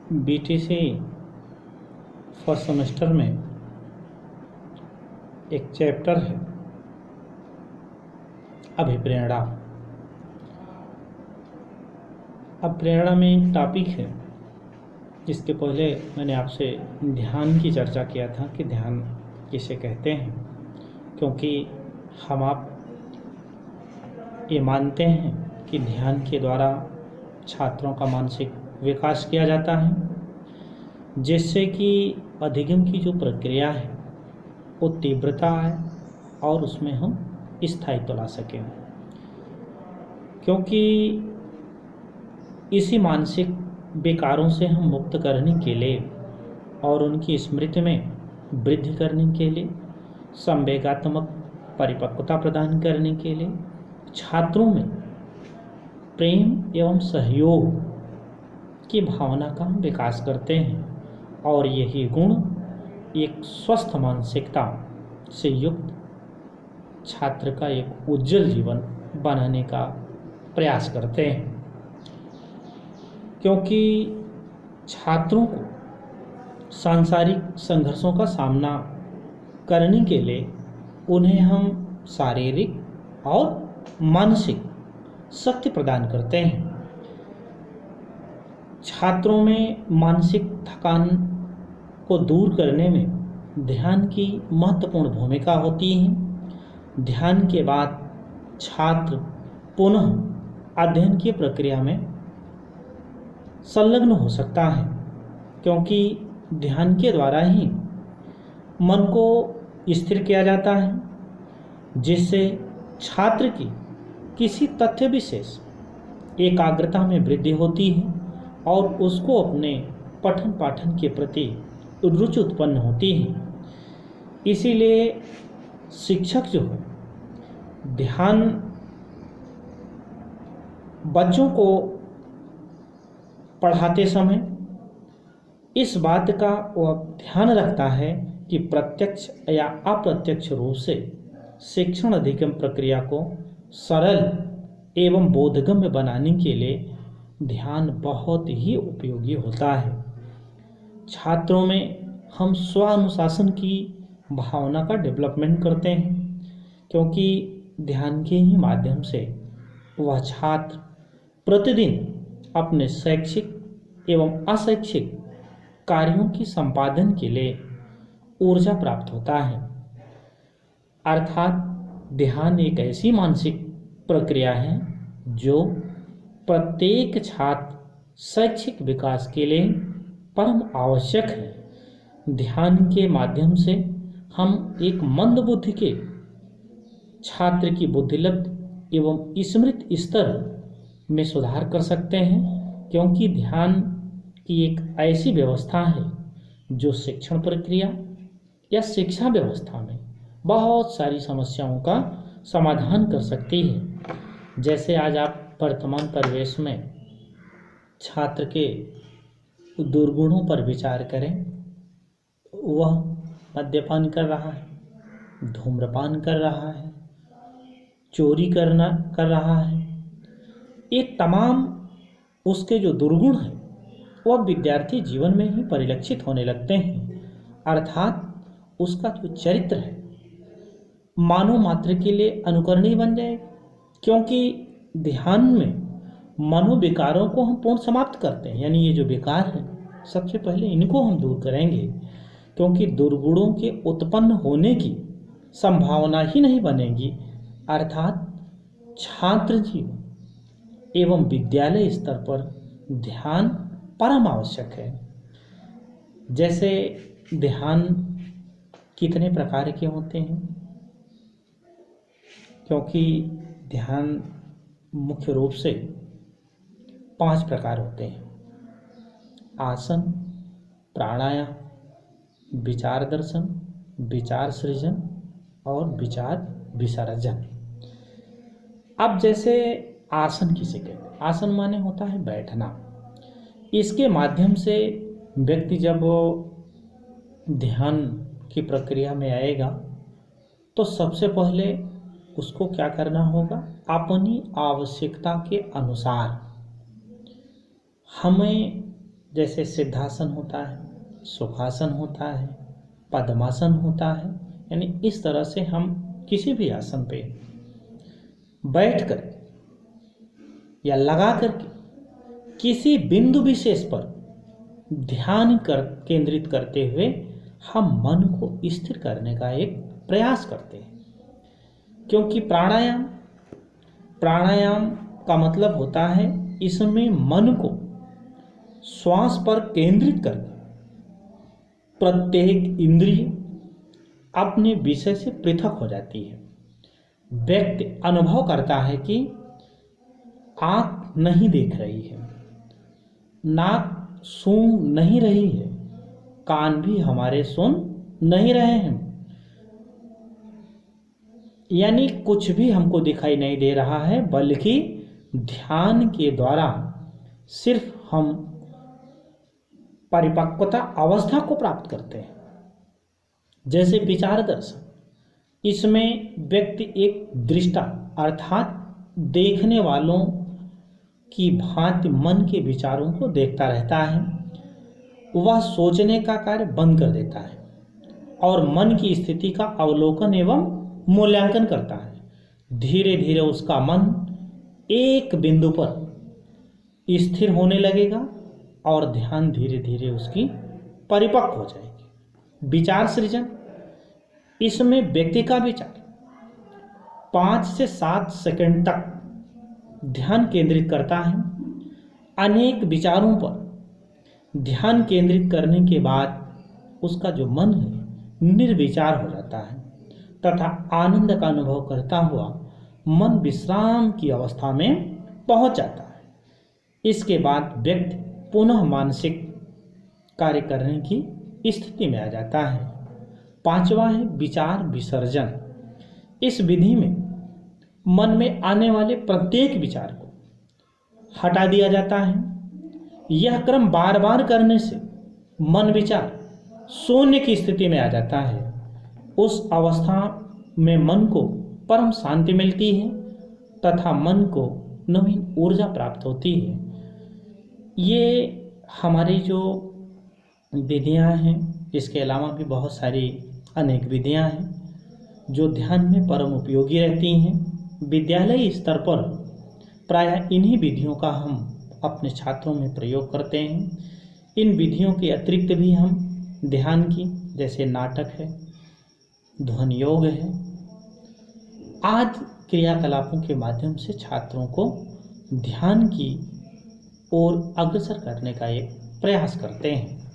BTC first semester में एक chapter है अभिप्रेरणा। अब प्रेरणा में एक टॉपिक है जिसके पहले मैंने आपसे ध्यान की चर्चा किया था कि ध्यान किसे कहते हैं, क्योंकि हम आप ये मानते हैं कि ध्यान के द्वारा छात्रों का मानसिक विकास किया जाता है, जिससे कि अधिगम की जो प्रक्रिया है वो तीव्रता है और उसमें हम स्थायित्व ला सकें। क्योंकि इसी मानसिक विकारों से हम मुक्त करने के लिए और उनकी स्मृति में वृद्धि करने के लिए, संवेगात्मक परिपक्वता प्रदान करने के लिए छात्रों में प्रेम एवं सहयोग की भावना का हम विकास करते हैं और यही गुण एक स्वस्थ मानसिकता से युक्त छात्र का एक उज्जवल जीवन बनाने का प्रयास करते हैं। क्योंकि छात्रों को सांसारिक संघर्षों का सामना करने के लिए उन्हें हम शारीरिक और मानसिक शक्ति प्रदान करते हैं। छात्रों में मानसिक थकान को दूर करने में ध्यान की महत्वपूर्ण भूमिका होती है। ध्यान के बाद छात्र पुनः अध्ययन की प्रक्रिया में संलग्न हो सकता है, क्योंकि ध्यान के द्वारा ही मन को स्थिर किया जाता है, जिससे छात्र की किसी तथ्य विशेष एकाग्रता में वृद्धि होती है और उसको अपने पठन पाठन के प्रति रुचि उत्पन्न होती है। इसीलिए शिक्षक जो है ध्यान बच्चों को पढ़ाते समय इस बात का वह ध्यान रखता है कि प्रत्यक्ष या अप्रत्यक्ष रूप से शिक्षण अधिगम प्रक्रिया को सरल एवं बोधगम्य बनाने के लिए ध्यान बहुत ही उपयोगी होता है। छात्रों में हम स्वानुशासन की भावना का डेवलपमेंट करते हैं, क्योंकि ध्यान के ही माध्यम से वह छात्र प्रतिदिन अपने शैक्षिक एवं अशैक्षिक कार्यों की संपादन के लिए ऊर्जा प्राप्त होता है। अर्थात ध्यान एक ऐसी मानसिक प्रक्रिया है जो प्रत्येक छात्र शैक्षिक विकास के लिए परम आवश्यक है। ध्यान के माध्यम से हम एक मंद बुद्धि के छात्र की बुद्धिलब्धि एवं स्मृति स्तर में सुधार कर सकते हैं, क्योंकि ध्यान की एक ऐसी व्यवस्था है जो शिक्षण प्रक्रिया या शिक्षा व्यवस्था में बहुत सारी समस्याओं का समाधान कर सकती है। जैसे आज आप वर्तमान परिवेश में छात्र के दुर्गुणों पर विचार करें, वह मद्यपान कर रहा है, धूम्रपान कर रहा है, चोरी कर रहा है। ये तमाम उसके जो दुर्गुण हैं वह विद्यार्थी जीवन में ही परिलक्षित होने लगते हैं। अर्थात उसका जो चरित्र है मानव मात्र के लिए अनुकरणीय बन जाएगा, क्योंकि ध्यान में मनोविकारों को हम पूर्ण समाप्त करते हैं। यानी ये जो विकार हैं सबसे पहले इनको हम दूर करेंगे, क्योंकि दुर्गुणों के उत्पन्न होने की संभावना ही नहीं बनेगी। अर्थात छात्र जीवन एवं विद्यालय स्तर पर ध्यान परम आवश्यक है। जैसे ध्यान कितने प्रकार के होते हैं, क्योंकि ध्यान मुख्य रूप से 5 प्रकार होते हैं: आसन, प्राणायाम, विचार दर्शन, विचार सृजन और विचार विसर्जन। अब जैसे आसन किसे कहते हैं? आसन माने होता है बैठना। इसके माध्यम से व्यक्ति जब ध्यान की प्रक्रिया में आएगा तो सबसे पहले उसको क्या करना होगा? अपनी आवश्यकता के अनुसार हमें जैसे सिद्धासन होता है, सुखासन होता है, पद्मासन होता है। यानी इस तरह से हम किसी भी आसन पे बैठकर या लगा करके किसी बिंदु विशेष पर ध्यान केंद्रित करते हुए हम मन को स्थिर करने का एक प्रयास करते हैं। क्योंकि प्राणायाम का मतलब होता है इसमें मन को श्वास पर केंद्रित करके प्रत्येक इंद्रिय अपने विषय से पृथक हो जाती है। व्यक्ति अनुभव करता है कि आँख नहीं देख रही है, नाक सूंघ नहीं रही है, कान भी हमारे सुन नहीं रहे हैं, यानी कुछ भी हमको दिखाई नहीं दे रहा है, बल्कि ध्यान के द्वारा सिर्फ हम परिपक्वता अवस्था को प्राप्त करते हैं। जैसे विचार दर्शन, इसमें व्यक्ति एक दृष्टा अर्थात देखने वालों की भांति मन के विचारों को देखता रहता है। वह सोचने का कार्य बंद कर देता है और मन की स्थिति का अवलोकन एवं मूल्यांकन करता है। धीरे धीरे उसका मन एक बिंदु पर स्थिर होने लगेगा और ध्यान धीरे धीरे उसकी परिपक्व हो जाएगी। विचार सृजन, इसमें व्यक्ति का विचार 5 से 7 सेकंड तक ध्यान केंद्रित करता है। अनेक विचारों पर ध्यान केंद्रित करने के बाद उसका जो मन है निर्विचार हो जाता है तथा आनंद का अनुभव करता हुआ मन विश्राम की अवस्था में पहुंच जाता है। इसके बाद व्यक्ति पुनः मानसिक कार्य करने की स्थिति में आ जाता है। 5वां है विचार विसर्जन। इस विधि में मन में आने वाले प्रत्येक विचार को हटा दिया जाता है। यह क्रम बार बार करने से मन विचार शून्य की स्थिति में आ जाता है। उस अवस्था में मन को परम शांति मिलती है तथा मन को नवीन ऊर्जा प्राप्त होती है। ये हमारी जो विधियां हैं, इसके अलावा भी बहुत सारी अनेक विधियां हैं जो ध्यान में परम उपयोगी रहती हैं। विद्यालय स्तर पर प्रायः इन्हीं विधियों का हम अपने छात्रों में प्रयोग करते हैं। इन विधियों के अतिरिक्त भी हम ध्यान की, जैसे नाटक है, ध्वनि योग है, आदि क्रियाकलापों के माध्यम से छात्रों को ध्यान की ओर अग्रसर करने का एक प्रयास करते हैं।